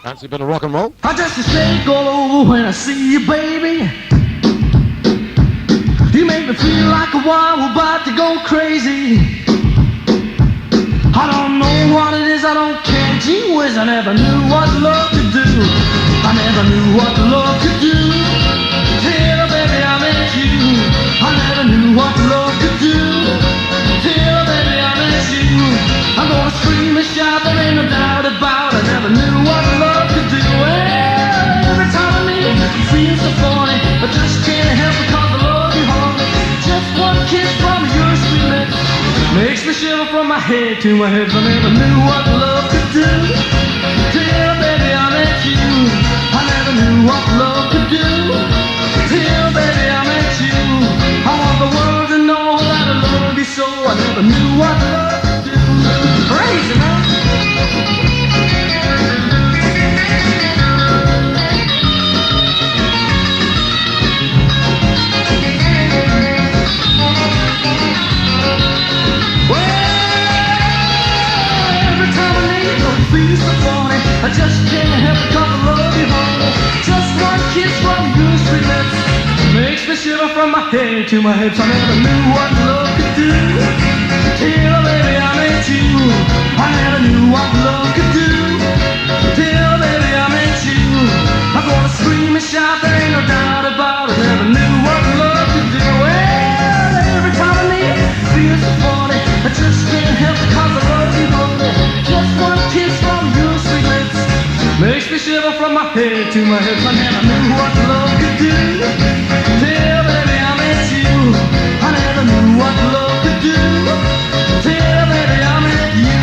Fancy a bit of rock and roll? I just shake all over when I see you, baby. You make me feel like a wild about to go crazy. I don't know what it is, I don't care, gee whiz, I never knew what love could do. I never knew what love could do. Till, baby, I met you. I never knew what love could do. Till, baby, I met you. I'm gonna scream and shout, there ain't no doubt about it. I never knew what love could do. Well, every time I meet you, it feels so funny. I just can't help it 'cause I love you, honey. Just one kiss from your sweet lips makes me shiver from my head to my hips. I never knew what love could do. Till, baby, I met you. I never knew what love could do. Till, baby, I met you. I want the world to know that I love you so. I never knew what love could do. Crazy, man. Feels so funny, I just can't help it 'cause I love you, honey. Just one kiss from your sweet lips makes me shiver from my head to my hips. I never knew what love could do. Till, baby, I met you. I never knew what love could do. Till, baby, I met you. I'm gonna scream and shout, there ain't no doubt about it. Never knew what love could do. Well, every time I meet you, it feels so funny. I just can't help it 'cause I love you, honey. Just one kiss from your sweet lips makes me shiver from my head to my hips. I never knew what love could do. Till, baby, I met you. I never knew what love could do. Till, baby, I met you.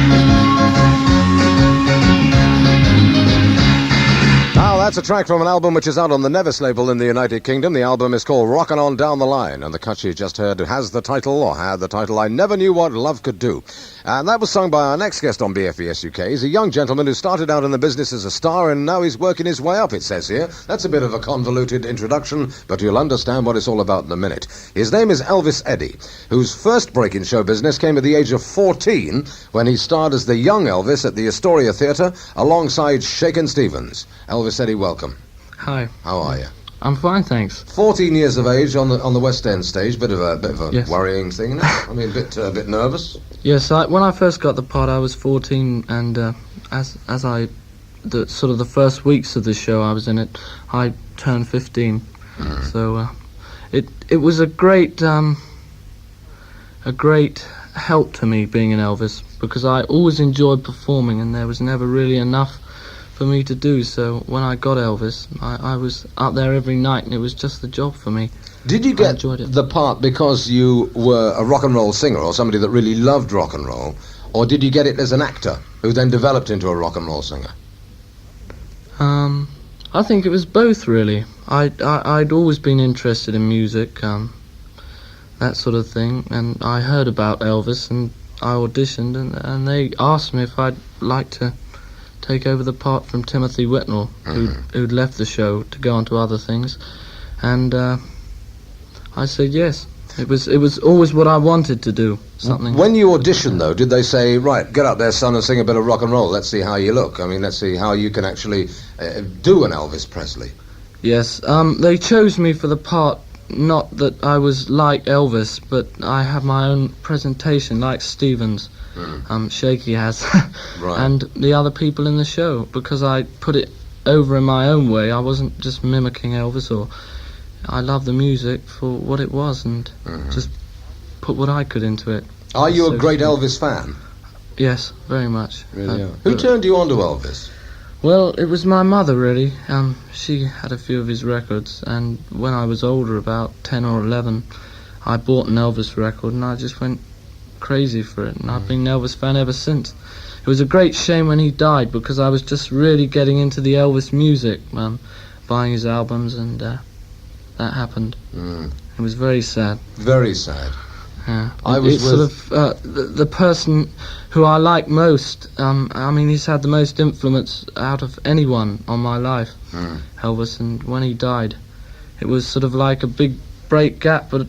Now, that's a track from an album which is out on the Nevis label in the United Kingdom. The album is called Rockin' On Down the Line, and the cut you just heard has the title, or had the title, I Never Knew What Love Could Do. And that was sung by our next guest on BFES UK. He's a young gentleman who started out in the business as a star, and now he's working his way up, it says here. That's a bit of a convoluted introduction, but you'll understand what it's all about in a minute. His name is Elvis Eddie, whose first break in show business came at the age of 14, when he starred as the young Elvis at the Astoria Theatre, alongside Shakin' Stevens. Elvis Eddie, welcome. Hi. How are you? I'm fine, thanks. 14 years of age on the West End stage, bit of a Yes. worrying thing, isn't it? I mean, a bit nervous. Yes, when I first got the part, I was 14, and as the first weeks of the show I was in it, I turned 15. So it was a great help to me being an Elvis, because I always enjoyed performing, and there was never really enough for me to do. So when I got Elvis, I was out there every night, and it was just the job for me. Did you get the part because you were a rock and roll singer, or somebody that really loved rock and roll, or did you get it as an actor who then developed into a rock and roll singer? I think it was both, really. I'd always been interested in music, that sort of thing, and I heard about Elvis, and I auditioned, and they asked me if I'd like to take over the part from Timothy Whitnell, who'd left the show to go on to other things, and I said yes. It was always what I wanted to do, something. When you auditioned, though, did they say, right, get up there, son, and sing a bit of rock and roll, let's see how you look? I mean, let's see how you can actually do an Elvis Presley. Yes, they chose me for the part, not that I was like Elvis, but I have my own presentation, like Stevens. Shaky has, right. And the other people in the show, because I put it over in my own way. I wasn't just mimicking Elvis, or I love the music for what it was, and just put what I could into it. Are you a great Elvis fan? Yes, very much. Really? Who turned you on to Elvis? Well, it was my mother, really. She had a few of his records, and when I was older, about 10 or 11, I bought an Elvis record, and I just went crazy for it, and I've been an Elvis fan ever since. It was a great shame when he died, because I was just really getting into the Elvis music, buying his albums, and that happened. It was very sad. Very sad. Yeah. It's sort of the person who I like most. I mean, he's had the most influence out of anyone on my life, Elvis, and when he died, it was sort of like a big break gap, but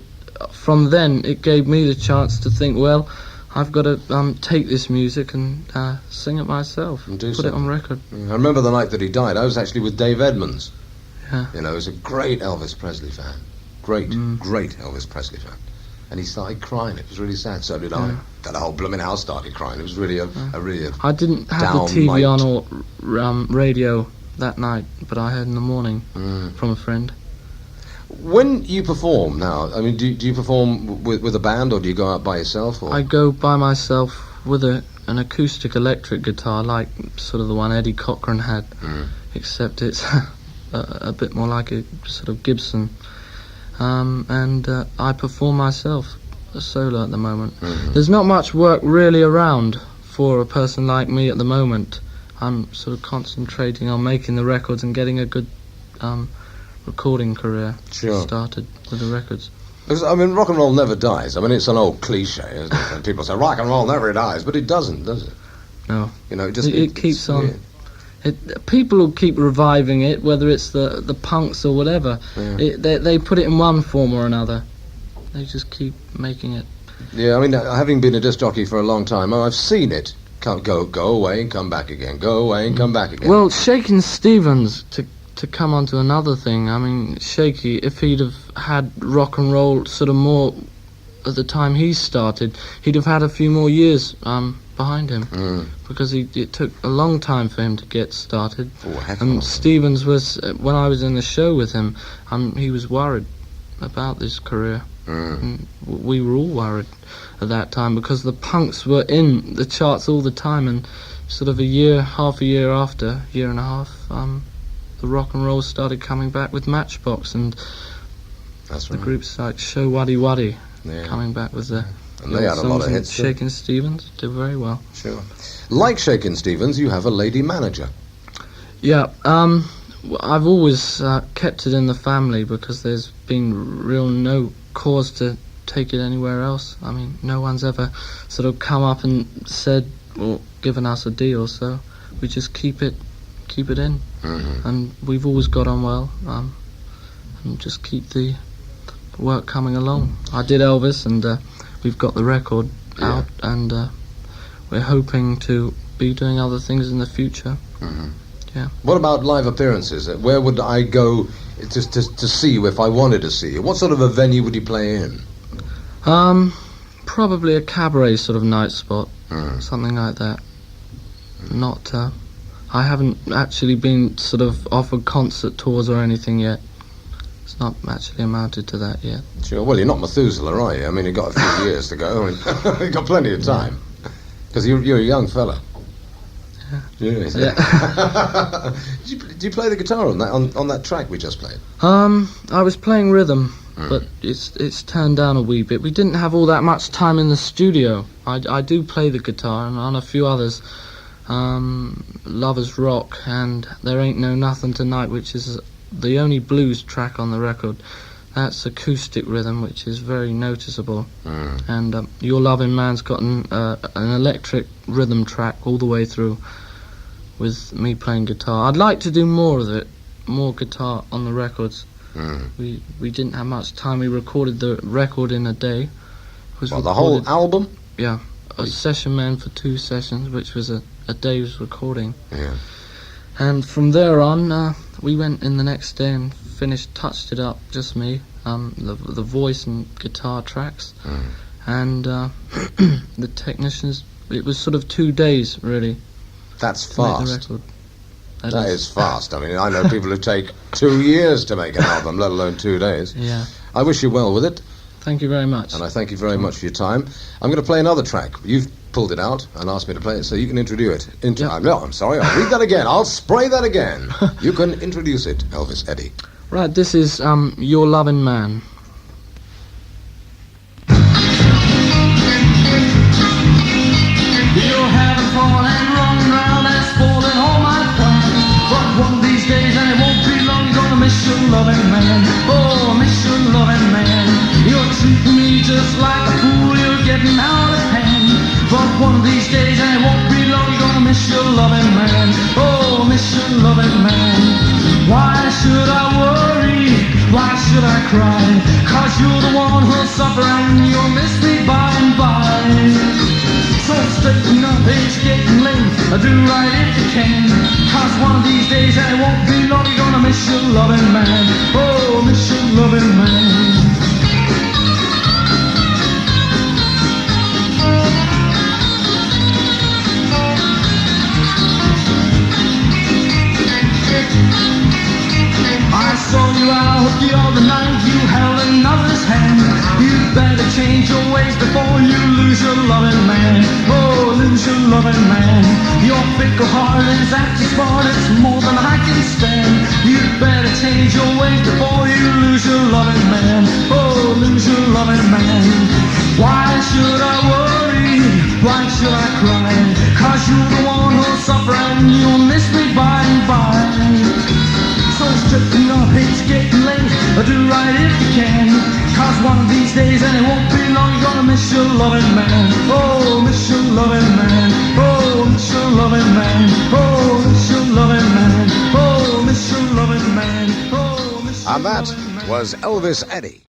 from then it gave me the chance to think, well, I've got to take this music and sing it myself, And do put it on record. I remember the night that he died. I was actually with Dave Edmonds. Yeah. You know, he was a great Elvis Presley fan. Great Elvis Presley fan. And he started crying. It was really sad. So did I. The whole blooming house started crying. It was really I didn't have the TV on or radio that night, but I heard in the morning from a friend. When you perform now, I mean, do you perform with a band, or do you go out by yourself? Or? I go by myself with an acoustic electric guitar, like sort of the one Eddie Cochran had, except it's a bit more like a sort of Gibson. And I perform myself, a solo at the moment. There's not much work really around for a person like me at the moment. I'm sort of concentrating on making the records and getting a good recording career started with the records. Because, I mean, rock and roll never dies. I mean, it's an old cliche, isn't it? And people say rock and roll never dies, but it doesn't, does it? No. You know, it keeps on. People will keep reviving it, whether it's the punks or whatever. Yeah. They put it in one form or another. They just keep making it. Yeah, I mean, having been a disc jockey for a long time, I've seen it go away and come back again, go away and come back again. Well, Shakin' Stevens, to come on to another thing, I mean, Shaky, if he'd have had rock and roll sort of more at the time he started, he'd have had a few more years behind him, because it took a long time for him to get started. And Stevens was, when I was in the show with him, he was worried about this career. And we were all worried at that time, because the punks were in the charts all the time, and sort of half a year after, year and a half, the rock and roll started coming back with Matchbox, and the groups like Show Waddy Waddy coming back with the and they had a lot of hits. Shakin' Stevens did very well. Sure. Like Shakin' Stevens, you have a lady manager. Yeah, I've always kept it in the family, because there's been no cause to take it anywhere else. I mean, no one's ever sort of come up and said or given us a deal, so we just keep it in, and we've always got on well, and just keep the work coming along. I did Elvis, and we've got the record out, and we're hoping to be doing other things in the future. Yeah. What about live appearances? Where would I go to see you if I wanted to see you? What sort of a venue would you play in? Probably a cabaret sort of night spot, something like that. Not. I haven't actually been sort of offered concert tours or anything yet. It's not actually amounted to that yet. Sure. Well, you're not Methuselah, are you? I mean, you've got a few years to go. You've got plenty of time. Because you're a young fella. Yeah. Did you play the guitar on that track we just played? I was playing rhythm, but it's turned down a wee bit. We didn't have all that much time in the studio. I do play the guitar, and on a few others. Lovers Rock and There Ain't No Nothing Tonight, which is the only blues track on the record. That's acoustic rhythm, which is very noticeable. And Your Loving Man's got an electric rhythm track all the way through, with me playing guitar. I'd like to do more of it, more guitar on the records. We didn't have much time. We recorded the record in a day. The whole album? Yeah, a session man for 2 sessions, which was a day's recording. Yeah. And from there on, we went in the next day and touched it up, just me, the voice and guitar tracks, and the technicians. It was sort of 2 days, really. That's fast. That is fast. I mean, I know people who take 2 years to make an album, let alone 2 days. Yeah. I wish you well with it. Thank you very much. And I thank you very much for your time. I'm going to play another track. You've pulled it out and asked me to play it, so you can introduce it. No, I'm sorry. I'll read that again. I'll spray that again. You can introduce it, Elvis Eddie. Right, this is Your Loving Man. You haven't fallen and run round and spoiling all my plans. But one of these days, and it won't be long, you're gonna miss your loving man. Oh, miss your loving man. You're treating me just like a fool, you're getting out of hand. But one of these days, and it won't be long, you're gonna miss your loving man. Oh, miss your loving man. Why should I worry? Why should I cry? 'Cause you're the one who'll suffer and you'll miss me by and by. So straighten up, it's getting late. Do right if you can. Cause one of these days, and it won't be long, you're gonna miss your loving man. Oh, miss your loving man. I saw you out the other night, you held another's hand. You better change your ways before you lose your loving man. Oh, lose your loving man. Your fickle heart is acting smart, it's more than I can stand. You better change your ways before you lose your loving man. Oh, lose your loving man. Why should I worry? Why should I cry? Cause you're the one who'll suffer and you'll miss me by and by. So straighten up, it's getting late. Do right if you can. Cause one of these days, and it won't be long, you're gonna miss your loving man. Oh, miss your loving man. Oh, miss your loving man. Oh, miss your loving man. Oh, miss your loving man. Oh, miss your And that loving man. was Elvis Eddie.